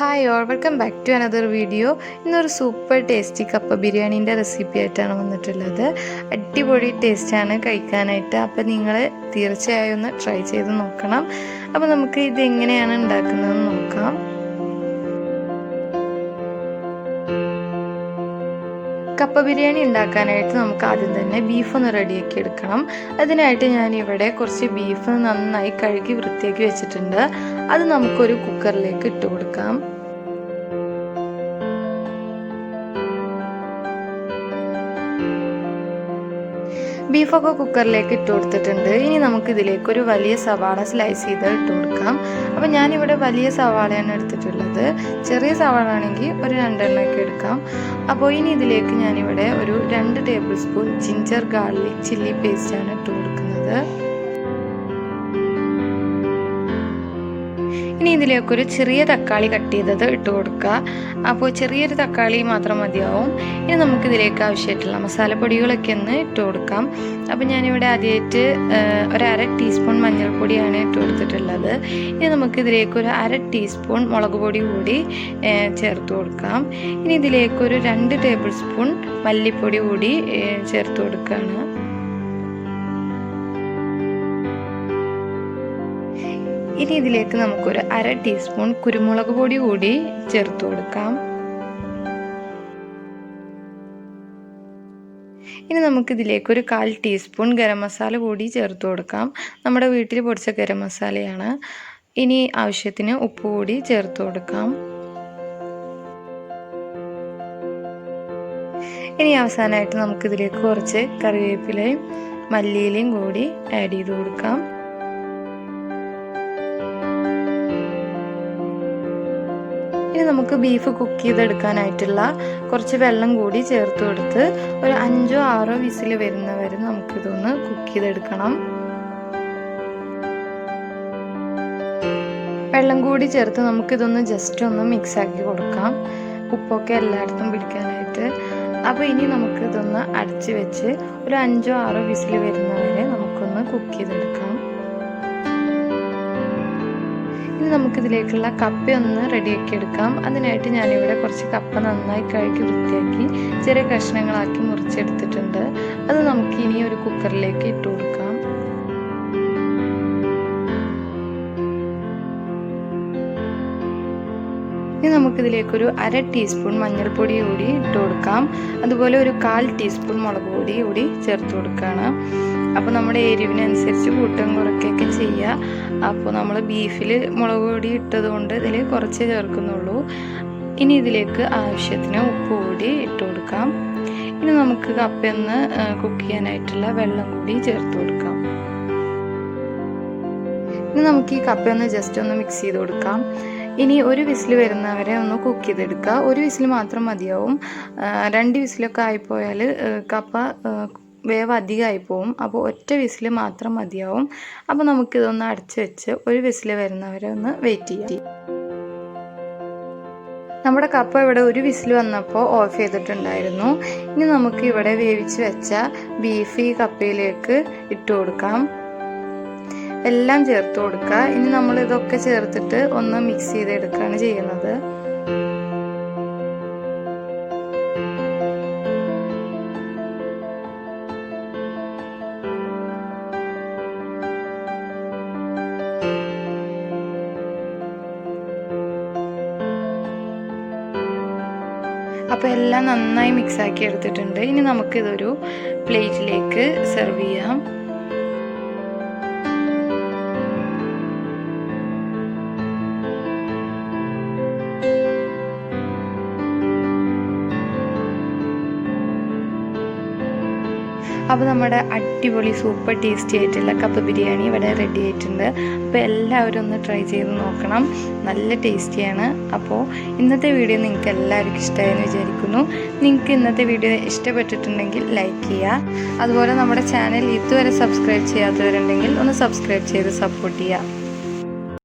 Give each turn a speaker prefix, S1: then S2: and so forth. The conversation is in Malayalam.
S1: Hi all, welcome back to another video. ഇന്നൊരു സൂപ്പർ ടേസ്റ്റി കപ്പ ബിരിയാണീൻ്റെ റെസിപ്പി ആയിട്ടാണ് വന്നിട്ടുള്ളത്. അടിപൊളി ടേസ്റ്റാണ് കഴിക്കാനായിട്ട്. അപ്പോൾ നിങ്ങൾ തീർച്ചയായും ഒന്ന് ട്രൈ ചെയ്ത് നോക്കണം. അപ്പോൾ നമുക്ക് ഇത് എങ്ങനെയാണ് ഉണ്ടാക്കുന്നതെന്ന് നോക്കാം. കപ്പ ബിരിയാണി ഉണ്ടാക്കാനായിട്ട് നമുക്ക് ആദ്യം തന്നെ ബീഫ് ഒന്ന് റെഡിയാക്കി എടുക്കണം. അതിനായിട്ട് ഞാനിവിടെ കുറച്ച് ബീഫ് നന്നായി കഴുകി വൃത്തിയാക്കി വെച്ചിട്ടുണ്ട്. അത് നമുക്കൊരു കുക്കറിലേക്ക് ഇട്ട് കൊടുക്കാം. ബീഫൊക്കെ കുക്കറിലേക്ക് ഇട്ട് കൊടുത്തിട്ടുണ്ട്. ഇനി നമുക്ക് ഇതിലേക്ക് ഒരു വലിയ സവാള സ്ലൈസ് ചെയ്ത് ഇട്ട് കൊടുക്കാം. അപ്പോൾ ഞാനിവിടെ വലിയ സവാളയാണ് എടുത്തിട്ടുള്ളത്. ചെറിയ സവാള ആണെങ്കിൽ ഒരു 2 എണ്ണമൊക്കെ എടുക്കാം. അപ്പോൾ ഇനി ഇതിലേക്ക് ഞാനിവിടെ ഒരു 2 tablespoon ginger garlic chilli പേസ്റ്റാണ് ഇട്ട് കൊടുക്കുന്നത്. ഇനി ഇതിലേക്കൊരു ചെറിയ തക്കാളി കട്ട് ചെയ്തത് ഇട്ട് കൊടുക്കുക. അപ്പോൾ ചെറിയൊരു തക്കാളി മാത്രം മതിയാവും. ഇനി നമുക്കിതിലേക്ക് ആവശ്യമായിട്ടുള്ള മസാലപ്പൊടികളൊക്കെ ഒന്ന് ഇട്ട് കൊടുക്കാം. അപ്പോൾ ഞാനിവിടെ ആദ്യമായിട്ട് ഒരു 1/2 ടീസ്പൂൺ മഞ്ഞൾപ്പൊടിയാണ് ഇട്ട് കൊടുത്തിട്ടുള്ളത്. ഇനി നമുക്കിതിലേക്ക് ഒരു 1/2 ടീസ്പൂൺ മുളക് പൊടി കൂടി ചേർത്ത് കൊടുക്കാം. ഇനി ഇതിലേക്കൊരു 2 ടേബിൾ സ്പൂൺ മല്ലിപ്പൊടി കൂടി ചേർത്ത് കൊടുക്കുകയാണ്. ഇനി ഇതിലേക്ക് നമുക്കൊരു 1/2 ടീസ്പൂൺ കുരുമുളക് പൊടി കൂടി ചേർത്ത് കൊടുക്കാം. ഇനി നമുക്കിതിലേക്ക് ഒരു 1/4 ടീസ്പൂൺ ഗരം മസാല കൂടി ചേർത്ത് കൊടുക്കാം. നമ്മുടെ വീട്ടിൽ പൊടിച്ച ഗരം മസാലയാണ്. ഇനി ആവശ്യത്തിന് ഉപ്പ് കൂടി ചേർത്ത് കൊടുക്കാം. ഇനി അവസാനമായിട്ട് നമുക്കിതിലേക്ക് കുറച്ച് കറിവേപ്പിലയും മല്ലിയിലയും കൂടി ആഡ് ചെയ്ത് കൊടുക്കാം. ഇനി നമുക്ക് ബീഫ് കുക്ക് ചെയ്തെടുക്കാനായിട്ടുള്ള കുറച്ച് വെള്ളം കൂടി ചേർത്ത് കൊടുത്ത് ഒരു 5-6 വിസിൽ വരുന്നവരെ നമുക്കിതൊന്ന് കുക്ക് ചെയ്തെടുക്കണം. വെള്ളം കൂടി ചേർത്ത് നമുക്കിതൊന്ന് ജസ്റ്റ് ഒന്ന് മിക്സ് ആക്കി കൊടുക്കാം, ഉപ്പൊക്കെ എല്ലായിടത്തും പിടിക്കാനായിട്ട്. അപ്പോൾ ഇനി നമുക്കിതൊന്ന് അടച്ച് വെച്ച് ഒരു 5-6 വിസിൽ വരുന്നവരെ നമുക്കൊന്ന് കുക്ക് ചെയ്തെടുക്കാം. ഇനി നമുക്കിതിലേക്കുള്ള കപ്പയൊന്ന് റെഡിയാക്കി എടുക്കാം. അതിനായിട്ട് ഞാനിവിടെ കുറച്ച് കപ്പ നന്നായി കഴുകി വൃത്തിയാക്കി ചെറിയ കഷ്ണങ്ങളാക്കി മുറിച്ചെടുത്തിട്ടുണ്ട്. അത് നമുക്ക് ഇനി ഒരു കുക്കറിലേക്ക് ഇട്ട് കൊടുക്കാം. ഇനി നമുക്കിതിലേക്കൊരു 1/2 ടീസ്പൂൺ മഞ്ഞൾപ്പൊടി കൂടി ഇട്ട് കൊടുക്കാം. അതുപോലെ ഒരു 1/4 ടീസ്പൂൺ മുളക് പൊടി കൂടി ചേർത്ത് കൊടുക്കുകയാണ്. അപ്പോൾ നമ്മുടെ എരിവിനനുസരിച്ച് കൂട്ടും കുറയ്ക്കുകയൊക്കെ ചെയ്യുക. അപ്പോൾ നമ്മൾ ബീഫിൽ മുളക് പൊടി ഇട്ടതുകൊണ്ട് ഇതിൽ കുറച്ച് ചേർക്കുന്നുള്ളൂ. ഇനി ഇതിലേക്ക് ആവശ്യത്തിന് ഉപ്പ് കൂടി ഇട്ട് കൊടുക്കാം. ഇനി നമുക്ക് കപ്പയൊന്ന് കുക്ക് ചെയ്യാനായിട്ടുള്ള വെള്ളം കൂടി ചേർത്ത് കൊടുക്കാം. ഇനി നമുക്ക് ഈ കപ്പയൊന്ന് ജസ്റ്റ് ഒന്ന് മിക്സ് ചെയ്ത് കൊടുക്കാം. ഇനി ഒരു വിസിൽ വരുന്നവരെ ഒന്ന് കുക്ക് ചെയ്തെടുക്കുക. ഒരു വിസിൽ മാത്രം മതിയാവും. 2 വിസിലൊക്കെ ആയിപ്പോയാൽ കപ്പ വേവ് അധികമായി പോവും. അപ്പോൾ ഒറ്റ വിസിൽ മാത്രം മതിയാവും. അപ്പോൾ നമുക്കിതൊന്ന് അടച്ച് വെച്ച് ഒരു വിസിൽ വരുന്നവരെ ഒന്ന് വെയിറ്റ് ചെയ്യാം. നമ്മുടെ കപ്പ ഇവിടെ ഒരു വിസിൽ വന്നപ്പോൾ ഓഫ് ചെയ്തിട്ടുണ്ടായിരുന്നു. ഇനി നമുക്ക് ഇവിടെ വേവിച്ച് വെച്ച ബീഫ് ഈ കപ്പയിലേക്ക് ഇട്ട് കൊടുക്കാം. എല്ലാം ചേർത്ത് കൊടുക്കുക. ഇനി നമ്മൾ ഇതൊക്കെ ചേർത്തിട്ട് ഒന്ന് മിക്സ് ചെയ്തെടുക്കുകയാണ് ചെയ്യുന്നത്. അപ്പോൾ എല്ലാം നന്നായി മിക്സാക്കി എടുത്തിട്ടുണ്ട്. ഇനി നമുക്കിതൊരു പ്ലേറ്റിലേക്ക് സെർവ് ചെയ്യാം. അപ്പോൾ നമ്മുടെ അടിപൊളി സൂപ്പർ ടേസ്റ്റി ആയിട്ടുള്ള കപ്പ ബിരിയാണി ഇവിടെ റെഡി ആയിട്ടുണ്ട്. അപ്പോൾ എല്ലാവരും ഒന്ന് ട്രൈ ചെയ്ത് നോക്കണം, നല്ല ടേസ്റ്റിയാണ്. അപ്പോൾ ഇന്നത്തെ വീഡിയോ നിങ്ങൾക്ക് എല്ലാവർക്കും ഇഷ്ടമായെന്ന് വിചാരിക്കുന്നു. നിങ്ങൾക്ക് ഇന്നത്തെ വീഡിയോ ഇഷ്ടപ്പെട്ടിട്ടുണ്ടെങ്കിൽ ലൈക്ക് ചെയ്യുക. അതുപോലെ നമ്മുടെ ചാനൽ ഇതുവരെ സബ്സ്ക്രൈബ് ചെയ്യാത്തവരുണ്ടെങ്കിൽ ഒന്ന് സബ്സ്ക്രൈബ് ചെയ്ത് സപ്പോർട്ട് ചെയ്യുക.